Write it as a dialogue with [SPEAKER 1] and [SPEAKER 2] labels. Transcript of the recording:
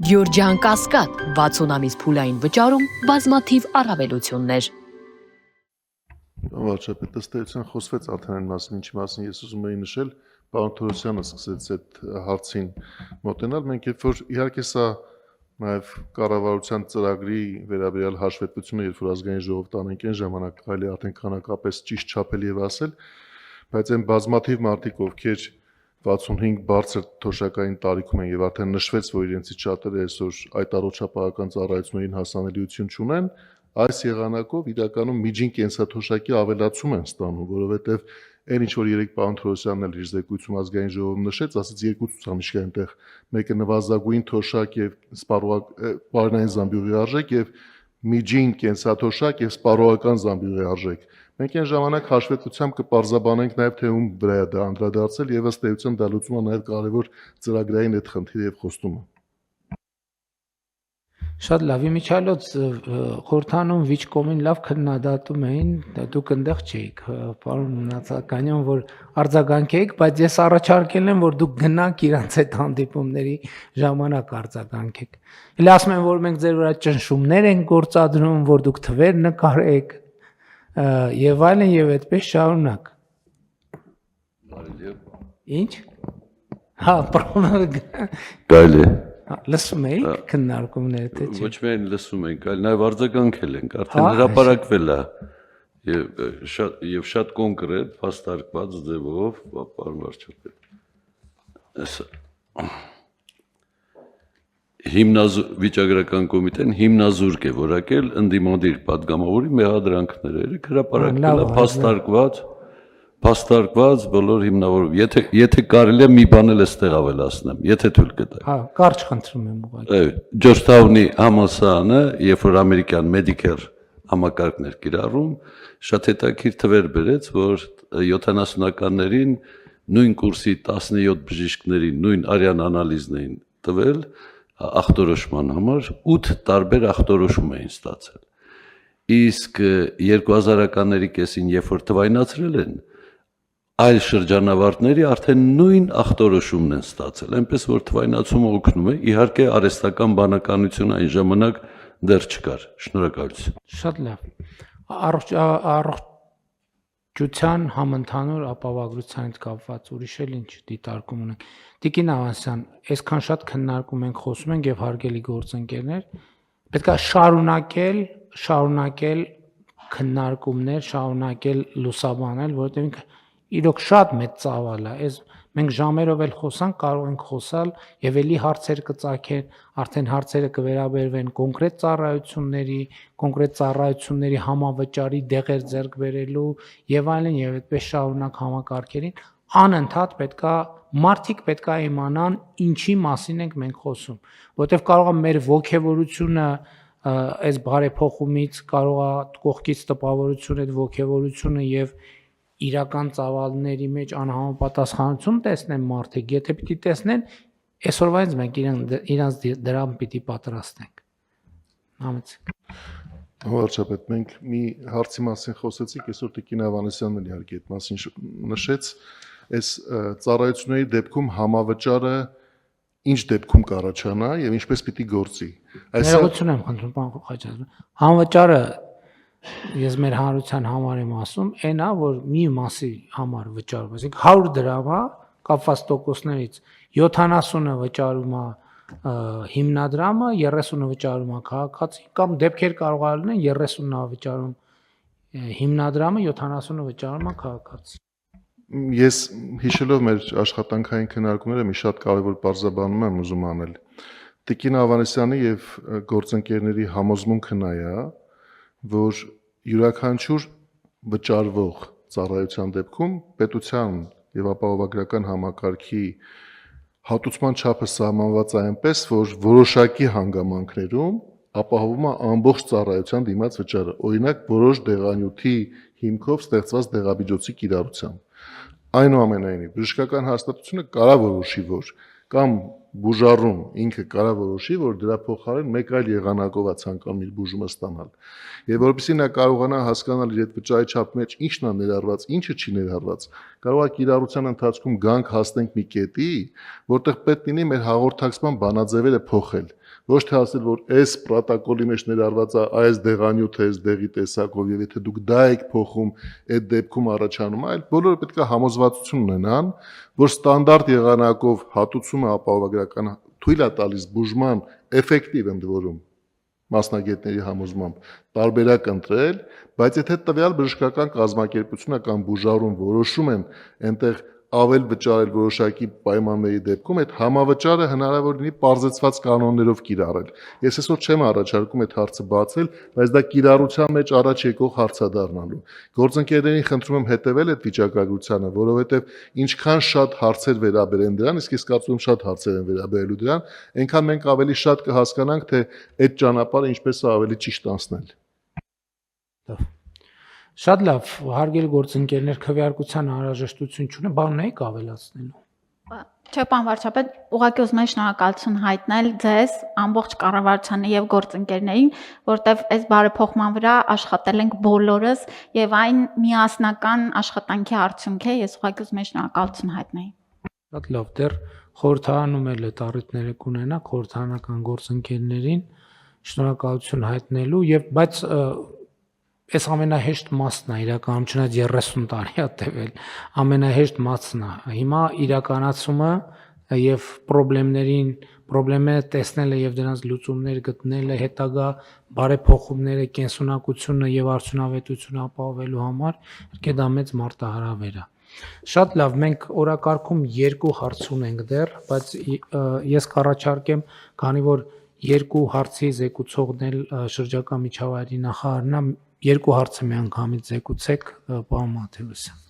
[SPEAKER 1] Գյուրջան Կասկադ 60 ամիս փուլային վճարում բազմաթիվ առավելություններ։
[SPEAKER 2] Վարչապետ, ըստ էության խոսվեց արդեն այն մասին, ինչի մասին ես ուզում էի նշել, պարոն Թորոսյանը սկսեց այդ հարցին մոտենալ, մենք երբ որ իհարկե սա նաև կառավարության ծրագրի վերաբերյալ հաշվետվությունը, երբ որ ազգային ժողով տանենք այն ժամանակ կարելի արդեն քանակապես ճիշտ չափել եւ ասել, բայց այն բազմաթիվ մարդիկ, ովքեր 65 բարձր թոշակային տարիքում են եւ արդեն նշվեց, որ իրենցից շատերը այսօր այդ առողջապահական ծառայություններին հասանելիություն չունեն, այս եղանակով իրականում միջին կենսաթոշակի ավելացում են ստանում, որովհետեւ այն ինչ որ երեք պարոն Թորոսյանն էլ իր զեկույցում ազգային ժողովում նշեց, ասաց երկու ցուցանիշ կա այնտեղ, մեկը նվազագույն թոշակ եւ սպառողական զամբյուղի արժեք եւ միջին կենսաթոշակ եւ սպառողական զամբյուղի արժեք։ Մենք այն ժամանակ հաշվետվությամբ կպարզաբանենք նաև թե ում վրա է դա անդրադարձել եւ ըստ էության դա լուծում է նաև կարևոր ծրագրային այդ խնդիրը եւ խոստումը։
[SPEAKER 3] Շատ լավ, իմիջիալոց խորհրդանում վիճկոմին լավ քննադատում էին, դուք այնտեղ չէիք, պարոն Նացականյան, որ արձագանքեիք, բայց ես առաջարկել եմ, որ դուք գնաք իրանց այդ հանդիպումների ժամանակ արձագանքեք։ Էլ ասում են, որ մենք ձեր վրա ճնշումներ ենք գործադրում, որ դուք թվեր նկարեք եւ այլն եւ այդպես շարունակ։ Ինչ։ Հա, պարոն
[SPEAKER 4] Գալի
[SPEAKER 3] լսում եք քննարկումները թե չէ։
[SPEAKER 4] Ոչ միայն լսում ենք, այլ նաև արձագանքել ենք, արդեն հրապարակվել է եւ շատ կոնկրետ, փաստարկված ձևով, պարոն վարչապետ։ Վիճակագրական կոմիտեն հիմնազուրկ է որակել ընդդիմադիր падգամավորի մեղադրանքները, հրապարակվել է փաստարկված բոլոր հիմնավորում։ Եթե կարելի է մի բան էլ էստեղ ավելացնեմ, եթե թույլ կտաք։
[SPEAKER 3] Հա, կարճ խնդրում եմ ուղղակի։
[SPEAKER 4] Ջորջթաունի համալսարանը, երբ որ ամերիկյան Medicare համակարգն էր կիրառում, շատ հետաքրքիր թվեր բերեց, որ 70-ականներին նույն կուրսի 17 բժիշկների նույն արյան անալիզն էին տվել ախտորոշման համար, 8 տարբեր ախտորոշում էին ստացել։ Իսկ 2000-ականների կեսին, երբ որ թվայնացրել են, այլ շրջանավարտների արդեն նույն ախտորոշումն են ստացել, այնպես որ թվայնացումը օգնում է, իհարկե արհեստական բանականություն այն ժամանակ դեռ չկար։ Շնորհակալություն։
[SPEAKER 3] Շատ լավ։ Առողջության համընդհանուր ապահովագրության հետ կապված ուրիշ էլ ինչ դիտարկում ունենք։ Տիկին Ավանեսյան, այսքան շատ քննարկում ենք, խոսում ենք եւ հարգելի գործընկերներ, պետք է շարունակել քննարկումներ, շարունակել լուսաբանել, որովհետեւ իրոք շատ մեծ ծավալ է, այս մենք ժամերով էլ խոսանք, կարող ենք խոսալ եւ էլի հարցեր կծագեն, արդեն հարցերը կվերաբերվեն կոնկրետ ծառայությունների համավճարի դեղեր ձեռք բերելու եւ այլն եւ այդպես շարունակ համակարգերին անընդհատ պետքա մարդիկ պետքա իմանան ինչի մասին ենք մենք խոսում, որովհետեւ կարող է մեր ողջևորությունը այս բարեփոխումից կարող է կողքից տպավորություն այդ ողջևորությունը եւ իրական ծավալների մեջ անհամապատասխանություն տեսնեն մարդիկ, եթե պիտի տեսնեն, այսօրվանից մենք իրանց դրան պիտի պատրաստենք։ Համեցեք։
[SPEAKER 2] Վարչապետ, մենք մի հարցի մասին խոսեցինք, այսօր Տիկին Ավանեսյանն էլ իհարկե այդ մասին նշեց, այս ծառայությունների դեպքում համավճարը ինչ դեպքում կառաջանա եւ ինչպես պիտի գործի։
[SPEAKER 3] Ներողություն եմ խնդրում, պարոն Խաչատրյան։ Համավճարը ես մեր հանրության համար եմ ասում, այն է, որ մի մասի համար վճարում, այսինքն 100 դրամ է, կապված տոկոսներից 70-ը վճարում է հիմնադրամը, 30-ը վճարում է քաղաքացին, կամ դեպքեր կարող է լինել 30-ը վճարում հիմնադրամը, 70-ը վճարում է քաղաքացին։
[SPEAKER 2] Ես հիշելով մեր աշխատանքային քննարկումները մի շատ կարևոր բարձրաբանում եմ ուզում անել։ Տիկին Ավանեսյանի եւ գործընկերների համոզմունքը նա է, որ յուրաքանչյուր վճարվող ծառայության դեպքում պետության եւ ապահովագրական համակարգի հատուցման չափը սահմանված է այնպես, որ որոշակի հանգամանքներում ապահովում է ամբողջ ծառայության դիմաց վճարը, օրինակ որոշ դեղանյութի հիմքով ստեղծված դեղաբիջոցի կիրառությամբ։ Այնուամենայնիվ, բժշկական հաստատությունը կարող որոշի, որ կամ բուժառում ինքը կարող որոշի, որ դրա փոխարեն մեկ այլ եղանակով է ցանկանում իր բուժումը ստանալ։ Եվ որովհետեւ նա կարողանա հասկանալ իր այդ վճարի չափի մեջ ինչն է ներառված, ինչը չի ներառված, կարող է կիրառության ընթացքում գանք հասնենք մի կետի, որտեղ պետք լինի մեր հաղորդակցման բանաձևերը փոխել։ Ոչ թե ասել, որ այս պրոտոկոլի մեջ ներառված է այս դեղանյութը, այս դեղի տեսակով եւ եթե դուք դա եք փոխում, այդ դեպքում առաջանում է, այլ բոլորը պետք է համոզվածություն ունենան, որ ստանդարտ եղանակով հատուցումը ապահովագրական թույլ է տալիս բուժման էֆեկտիվ ընդորում մասնագետների համոզմամբ տարբերակ ընտրել, բայց եթե տվյալ բժշկական կազմակերպությունը կամ բուժարում որոշում են այնտեղ ավել վճարել որոշակի պայմանների դեպքում այդ համավճարը հնարավոր լինի պարզեցված կանոններով կիրառել։ Ես այսօր չեմ առաջարկում այդ հարցը բացել, բայց դա կիրառության մեջ առաջ եկող հարց է դառնալու։ Գործընկերներին խնդրում եմ հետևել այդ վիճակագրությանը, որովհետև ինչքան շատ հարցեր վերաբերեն դրան, իսկ ես կարծում եմ շատ հարցեր են վերաբերելու դրան, այնքան մենք ավելի շատ կհասկանանք, թե այդ ճանապարհը ինչպես է ավելի ճիշտ անցնել։
[SPEAKER 3] Շատ լավ, հարգելի գործընկերներ, քվեարկության անհրաժեշտություն չունի, բանն եք ավելացնելու։
[SPEAKER 5] Չէ, պարոն վարչապետ, ուղղակի ուզում եմ շնորհակալություն հայտնել ձեզ, ամբողջ կառավարությանը եւ գործընկերներին, որտեվ այս բարեփոխման վրա աշխատել ենք բոլորս եւ այն միասնական աշխատանքի արդյունք է, ես ուղղակի ուզում եմ շնորհակալություն հայտնել։
[SPEAKER 3] Շատ լավ, դեռ խորհրդանում էլ այդ առիթները կունենա խորհրդանական գործընկերներին շնորհակալություն հայտնելու եւ բայց այս ամենահեշտ մասն է իրականում չնայած 30 տարի է տևել, ամենահեշտ մասն է։ Հիմա իրականացումը եւ խնդիրները տեսնելը եւ դրանց լուծումներ գտնելը, հետագա բարեփոխումները, կենսունակությունը եւ արդյունավետությունը ապահովելու համար իհարկե դա մեծ մարտահրավեր է։ Շատ լավ, մենք օրակարգում 2 հարց ունենք դեռ, բայց ես կառաջարկեմ, քանի որ 2 հարցի զեկուցողն էլ շրջակա միջավայրի նախարարն է, 2 հարցը միանգամից զեկուցեք, պարոն Մաթեոսյան։